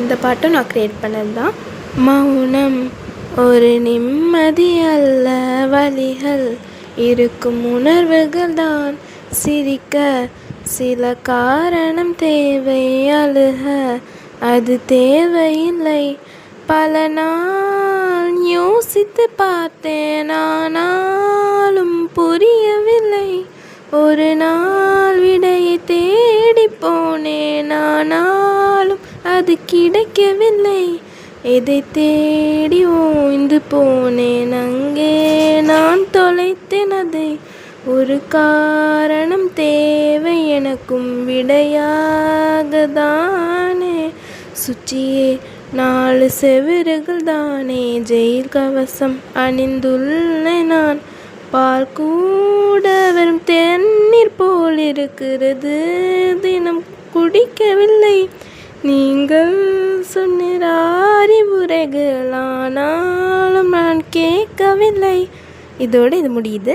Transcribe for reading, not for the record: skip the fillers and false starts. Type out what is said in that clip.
இந்த பாட்டும் நான் க்ரியேட் பண்ணது தான். மௌனம் ஒரு நிம்மதி அல்ல, வலிகள் இருக்கும் உணர்வுகள் தான். சிரிக்க சில காரணம் தேவை, அழுக அது தேவையில்லை. பல நாள் யோசித்து பார்த்தேன், ஆனாலும் புரியவில்லை. ஒரு நாள் விடையை தேடி போனேன், ஆனாலும் அது கிடைக்கவில்லை. எதை தேடி ஓய்ந்து போனேன், அங்கே நான் தொலைத்தேன் அதை. ஒரு காரணம் தேவை எனக்கும் விடையாக தானே. சுற்றியே 4 செவிறுகள் தானே, ஜெயில் கவசம் அணிந்துள்ளேன் நான். பால் கூட வெறும் தண்ணீர் போல் இருக்கிறது, தினம் குடிக்கவில்லை. நீங்கள் சொன்ன அறிவுரைகள் ஆனாலும் நான் கேட்கவில்லை. இதோடு இது முடியுது.